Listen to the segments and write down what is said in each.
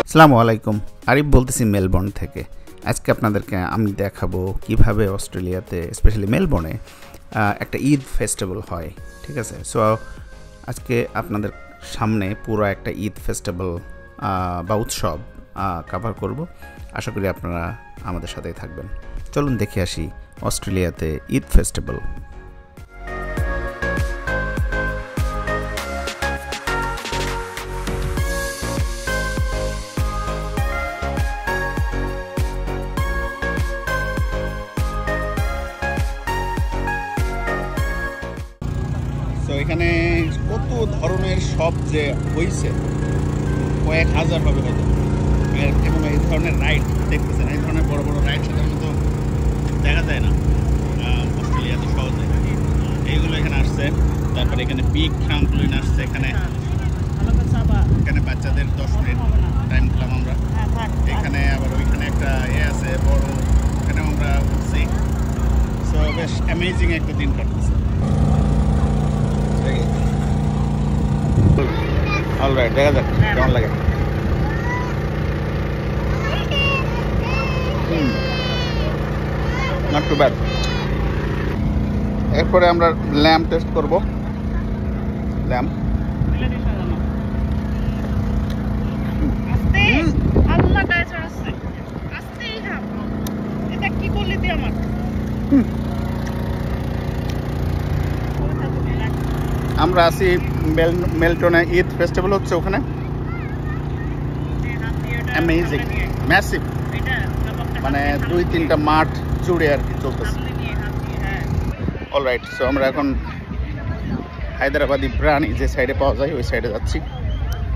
আসসালামু আলাইকুম, আরিফ বলতেছি মেলবোর্ন থেকে। আজকে আপনাদেরকে আমি দেখাবো কিভাবে অস্ট্রেলিয়াতে স্পেশালি মেলবোর্নে একটা ঈদ ফেস্টিভ্যাল হয়। ঠিক আছে, সো আজকে আপনাদের সামনে পুরো একটা ঈদ ফেস্টিভ্যাল বা উৎসব কভার করব। আশা করি আপনারা আমাদের সাথেই থাকবেন। চলুন দেখে আসি অস্ট্রেলিয়াতে ঈদ ফেস্টিভ্যাল। তো এখানে কত ধরনের সব যে হয়েছে, কয়েক হাজার হবে হয়তো। এবং এই ধরনের রাইড দেখতেছেন, এই ধরনের বড় বড় রাইড সাধারণত দেখা যায় না অস্ট্রেলিয়াতে সহজে। এইগুলো এখানে আসছে। তারপরে এখানে বিগ ট্রাম্পলিন আসছে। এখানে বাচ্চাদের 10 মিনিট টাইম পেলাম আমরা। এখানে আবার ওইখানে একটা আছে বড়, এখানেও আমরা উঠছি। সো বেশ অ্যামেজিং একটা দিন কাটতেছে। অলরাইট, দেখা যাক কেমন লাগে। Not too bad. এরপরে আমরা ল্যাম্প টেস্ট করব। ল্যাম্প আমরা আছি মেলটনে, ঈদ ফেস্টিভ্যাল হচ্ছে ওখানে। অ্যামেজিং, ম্যাসিভ, মানে 2-3টা মাঠ জুড়ে আর কি চলতেছে। অলরাইট, সো আমরা এখন হায়দ্রাবাদি বিরিয়ানি যে সাইডে পাওয়া যায় ওই সাইডে যাচ্ছি।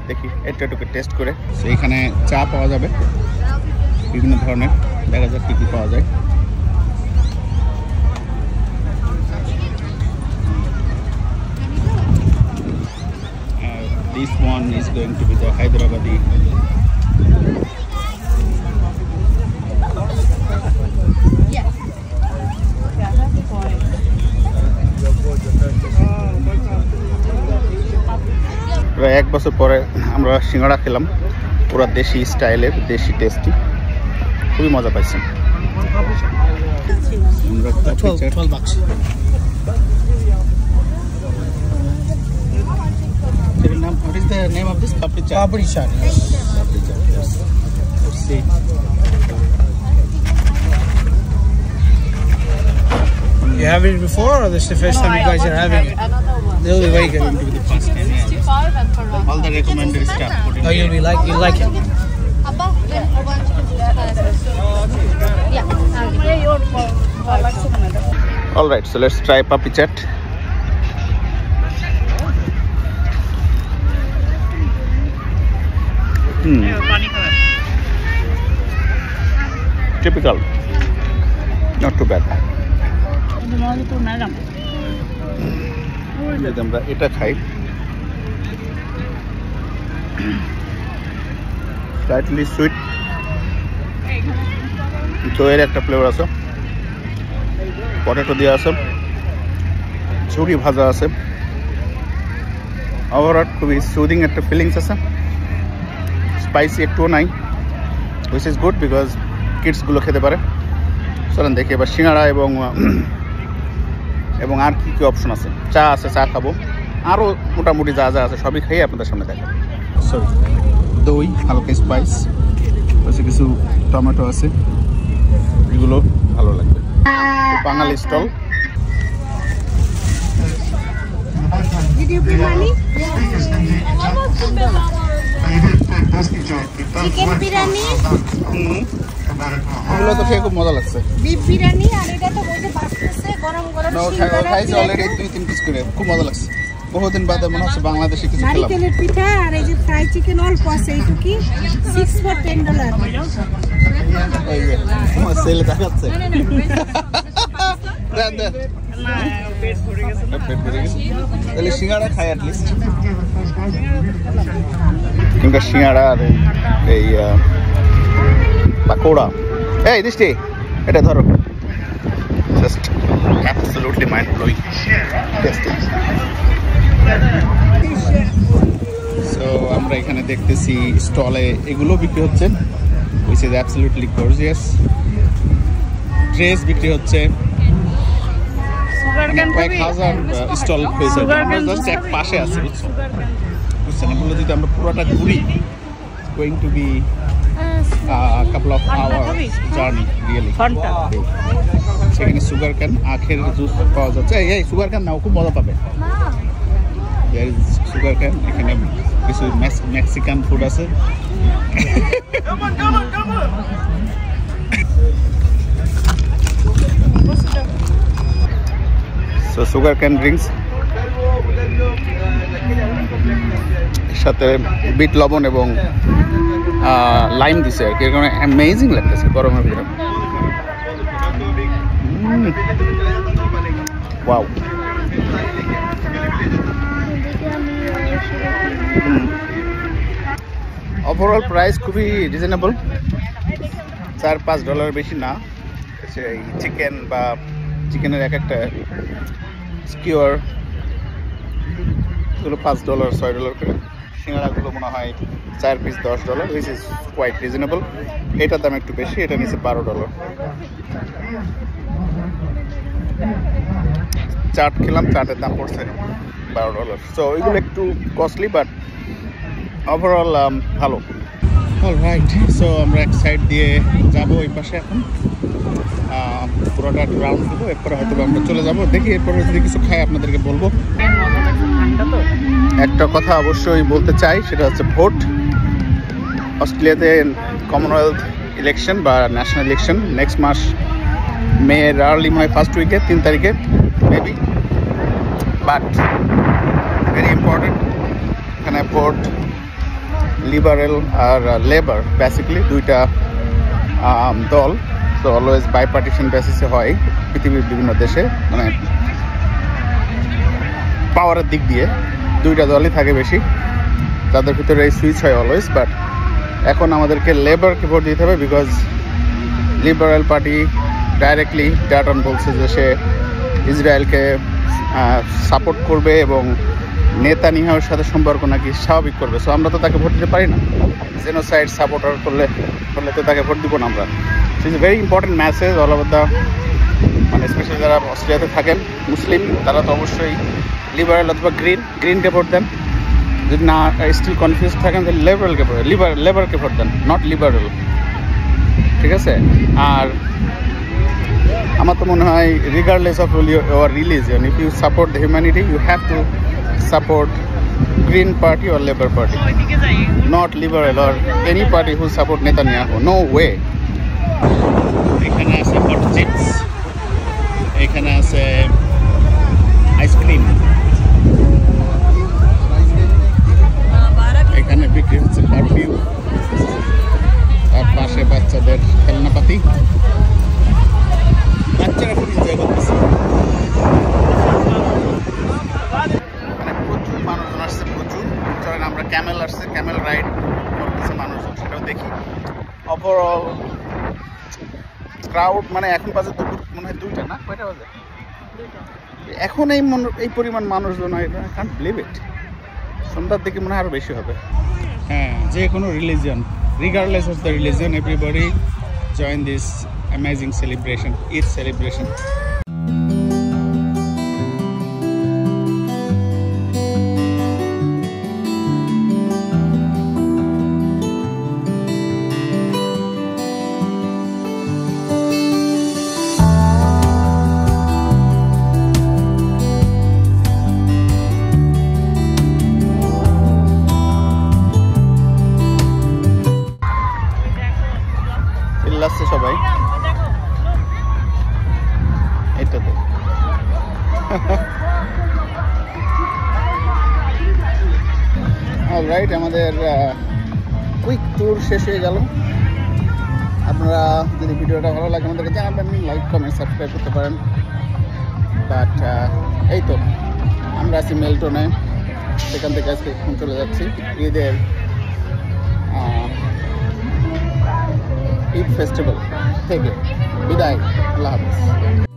দেখি এটাটুকু টেস্ট করে। সো এখানে চা পাওয়া যাবে বিভিন্ন ধরনের, দেখা যাক কী কী পাওয়া যায়। This one is going to be the Hyderabadi. প্রায় 1 বছর পরে আমরা সিঙ্গাড়া খেলাম, পুরো দেশি স্টাইলের, দেশি টেস্টি, খুবই মজা পাইছি। What is the name of this? Papri chaat. Papri chaat. Papri chaat. Yes. Let's see. You have it before, or this is the first time you guys are having it? Really very good. Going to be the first time. Yeah. All the recommended stuff. Oh, you like it? All right, so let's try papri chaat. Typical, not too bad. আমরা এটা খাই, slightly sweet, দইয়ের একটা flavour আছে, potato দেওয়া আছে, ঝুড়ি ভাজা আছে। ওভারঅল খুবই সুদিং একটা ফিলিংস আছে, স্পাইসি একটুও নাই, হুইচ ইজ গুড বিকজ কিডসগুলো খেতে পারে। চলেন দেখি এবার সিঙ্গাড়া এবং আর কি কি অপশন আছে। চা আছে, চা খাবো, আরও মোটামুটি যা যা আছে সবই খাই আপনাদের সামনে দেখা। সরি, দই, হালকা স্পাইস, কিছু টমেটো আছে, এগুলো ভালো লাগবে। বাঙালি স্টল। চিকেন বিরিয়ানি, এগুলো তো খেয়ে খুব মজা লাগছে। বিফ বিরিয়ানি, আর এটা তো বলতে বাসতেছে গরম গরম খাইছে অলরেডি 2-3 পিস করে, খুব মজা লাগছে। বহুদিন বাদে মনে হচ্ছে বাংলাদেশে কিছু খেলাম। নারিকেলের পিঠা আর এই যে ফ্রাই চিকেন অল্প আছে, এইটুকি 6 for $10। এই যে আমার ছেলে দেখাচ্ছে। পেট ভরে গেছে। তাহলে সিঙ্গাড়া খাই অ্যাটলিস্ট, কিংবা সিঙ্গাড়া আর এই পাকোড়া। এই দৃষ্টি এটা ধরো, just absolutely mind blowing tasty. So আমরা এখানে দেখতেছি স্টলে এগুলো বিক্রি হচ্ছে, which is absolutely gorgeous. Dress বিক্রি হচ্ছে, কয়েক হাজার স্টল হয়েছে। আমরা জাস্ট এক পাশে আছি, বুঝছেন? এগুলো যদি আমরা পুরোটা ঘুরি, going to be a couple of hours journey really. সেখানে সুগার ক্যান, আখের জুস পাওয়া যাচ্ছে। এই সুগার ক্যান নাও, খুব মজা পাবে। there is sugar cane. এখানে কিছু মেক্সিকান ফুড আছে। সো সুগার ক্যান ড্রিঙ্কস, সাথে বিট লবণ এবং লাইম দিছে আর কি। এখানে অ্যামেজিং লাগতেছে গরমের ভিতরে। ওয়াও, ওভারঅল প্রাইস খুবই রিজনেবল, $4-5 বেশি না। সেই চিকেন বা চিকেনের এক একটা স্কিওর এগুলো $5, $6 করে। সিঙ্গাড়াগুলো মনে হয় 4 piece $10, which is quite reasonable. এটার দাম একটু বেশি, এটা নিচে $12। চাট খেলাম, চাটের দাম পড়ছে $12। সো এগুলো একটু কস্টলি, বাট ওভারঅল ভালো। অলরাইট, সো আমরা এক সাইড দিয়ে যাবো এই পাশে, এখন পুরোটা রাউন্ড দেবো, এরপরে হয়তো আমরা চলে যাবো। দেখি এরপরে যদি কিছু খাই আপনাদেরকে বলবো। একটা কথা অবশ্যই বলতে চাই, সেটা হচ্ছে ভোট। অস্ট্রেলিয়াতে কমনওয়েলথ ইলেকশন বা ন্যাশনাল ইলেকশন নেক্সট মাস মেয়ের আর্লি মনে হয় 1st উইকে, 3 তারিখে মেবি। বাট ভেরি ইম্পর্টেন্ট, এখানে ভোট লিবারেল আর লেবার বেসিক্যালি দুইটা দল। তো অলওয়েজ বাইপার্টিশন বেসিসে হয় পৃথিবীর বিভিন্ন দেশে, মানে পাওয়ারের দিক দিয়ে দুইটা দলই থাকে বেশি, তাদের ভিতরে এই সুইচ হয় অলওয়েজ। বাট এখন আমাদেরকে লেবারকে ভোট দিতে হবে, because liberal party directly Dutton বলছে যে সে ইসরায়েলকে সাপোর্ট করবে এবং নেতানিয়াহুর সাথে সম্পর্ক নাকি স্বাভাবিক করবে। সো আমরা তো তাকে ভোট দিতে পারি না, জেনোসাইড সাপোর্টার করলে তো তাকে ভোট দিব না আমরা। It's very important message all over the, মানে স্পেশালি যারা অস্ট্রেলিয়াতে থাকেন মুসলিম, তারা তো অবশ্যই লিবারেল অথবা গ্রিনকে ভোট দেন। যদি না স্টিল কনফিউজ থাকেন তাহলে লেবারকে ভোট দেন, নট লিবারেল, ঠিক আছে? আর আমার তো মনে হয় regardless of your religion, if you support the humanity you have to support Green Party or Labour Party, not Liberal or any party who support Netanyahu. No way. এখানে আছে হট চিপস, এখানে আছে আইসক্রিম, এখানে বিক্রি হচ্ছে perfume, তার পাশে বাচ্চাদের খেলনাপাতি। বাচ্চারা খুব এনজয় করতেছে। আমরা ক্যামেল আসছে, ক্যামেল রাইড করতেছে মানুষজন, সেটাও দেখি। ওভারঅল ক্রাউড, মানে এখন বাজে দুপুর মনে হয় 2টা, না কয়টা বাজে এখন? এই পরিমাণ মানুষজন, আই কান্ট বিলিভ ইট। সন্ধ্যার দিকে মনে হয় আরও বেশি হবে। হ্যাঁ, যে কোনো religion, regardless of the religion, everybody join this amazing celebration, Eid celebration. আসছে সবাই, এটা তো অলরাইট। আমাদের কুইক ট্যুর শেষ হয়ে গেল। আপনারা যদি ভিডিওটা ভালো লাগে আমাদেরকে জানাবেন, লাইক কমেন্ট সাবস্ক্রাইব করতে পারেন। বাট এই তো আমরা আছি মেলটনে, সেখান থেকে আজকে এখন চলে যাচ্ছি ঈদের ঈদ ফেস্টিভ্যাল থেকে বিদায়। আল্লাহ হাফেজ।